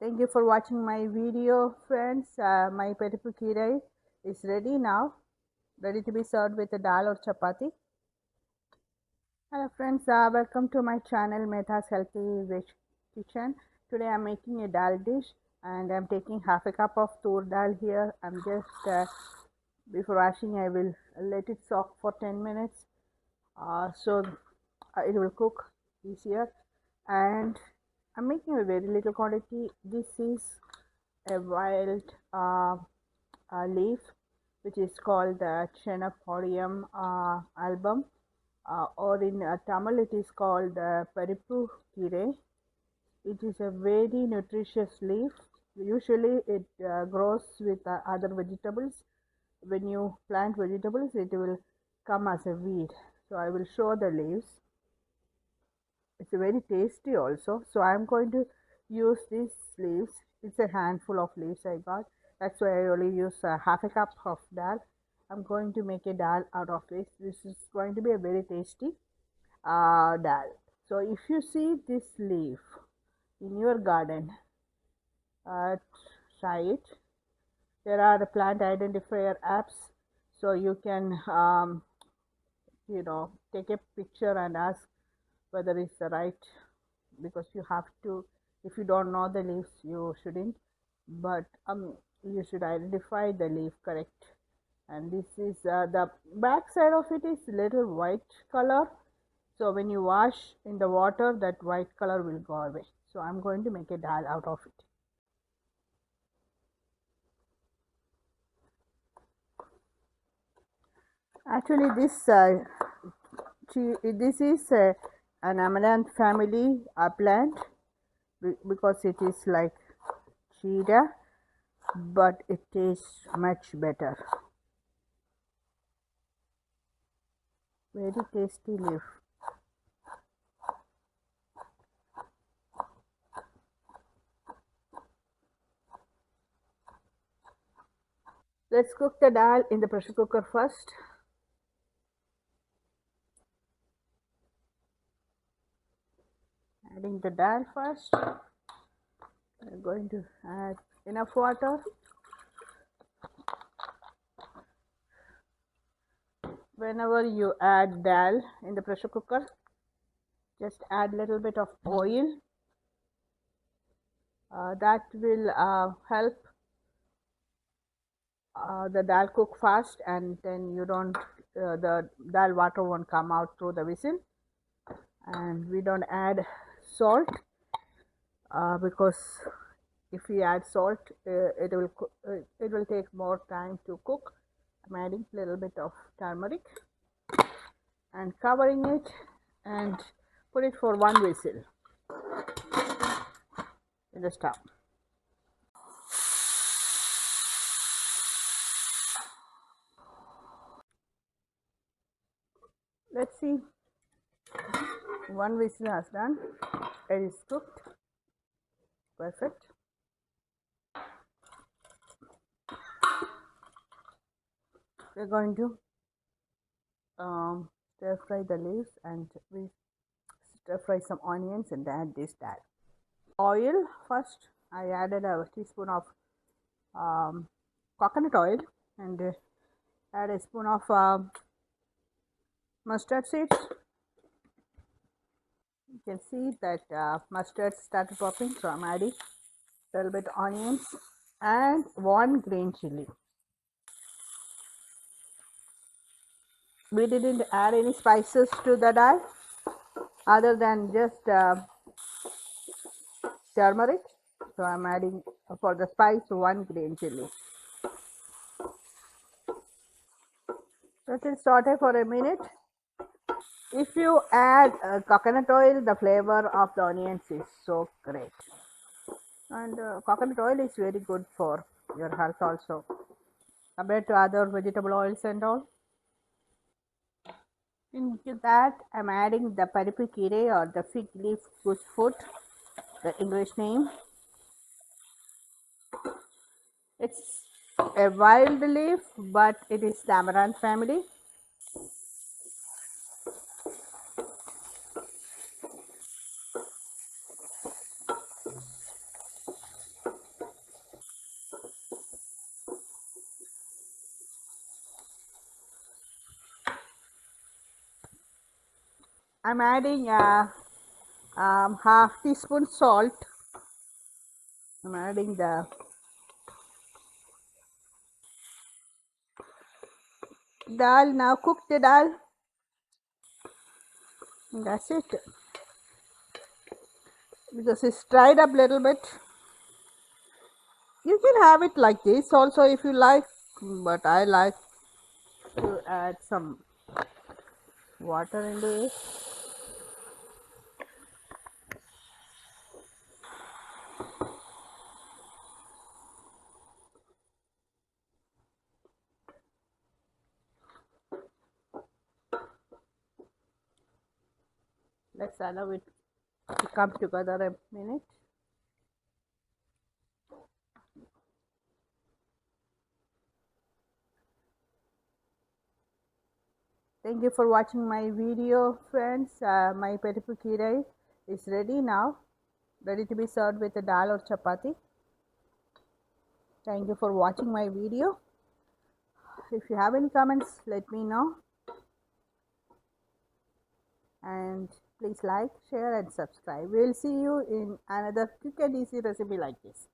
Thank you for watching my video, friends. My Paruppukkirai is ready now, ready to be served with a dal or chapati. Hello friends, welcome to my channel Meta's Healthy Veg Kitchen. Today I am making a dal dish and I am taking half a cup of tur dal here. I'm just, before washing I will let it soak for 10 minutes so it will cook easier. And I'm making a very little quantity. This is a wild leaf which is called the Chenapodium album, or in Tamil it is called Paruppukkirai. It is a very nutritious leaf. Usually it grows with other vegetables. When you plant vegetables it will come as a weed. So I will show the leaves. It's very tasty also. So I'm going to use these leaves. It's a handful of leaves I got. That's why I only use half a cup of dal. I'm going to make a dal out of this. This is going to be a very tasty dal. So if you see this leaf in your garden, uh, try it. There are plant identifier apps, so you can take a picture and ask whether it's the right, because you have to, if you don't know the leaves you shouldn't, but you should identify the leaf correct. And this is the back side of it is little white color, so when you wash in the water that white color will go away. So I'm going to make a dal out of it. Actually this is an amaranth family plant, because it is like chia, but it tastes much better. Very tasty leaf. Let's cook the dal in the pressure cooker first. Adding the dal first. I'm going to add enough water. Whenever you add dal in the pressure cooker, just add little bit of oil. That will help the dal cook fast, and then you don't the dal water won't come out through the whistle. And we don't add salt because if we add salt it will take more time to cook. I'm adding a little bit of turmeric and covering it and put it for one whistle in the stove. Let's see, one whistle has done. It is cooked. Perfect. We're going to stir fry the leaves, and we stir fry some onions and add this dal. Oil first. I added a teaspoon of coconut oil and add a spoon of mustard seeds. You can see that mustard started popping, so I'm adding a little bit onions and one green chili. We didn't add any spices to the dal other than just turmeric, so I'm adding for the spice one green chili. Let it saute for a minute. If you add coconut oil, the flavor of the onions is so great. And coconut oil is very good for your health also, compared to other vegetable oils and all. Into that I'm adding the Paruppukkirai, or the fig leaf goosefoot, the English name. It's a wild leaf, but it is the amaranth family. I'm adding half teaspoon salt. I'm adding the dal, now cook the dal. And that's it. Because it's dried up a little bit. You can have it like this also if you like, but I like to add some water into it. Let's allow it to come together a minute. Thank you for watching my video, friends. My Paruppukkirai is ready now, ready to be served with a dal or chapati. Thank you for watching my video. If you have any comments, let me know. And please like, share and subscribe. We'll see you in another quick and easy recipe like this.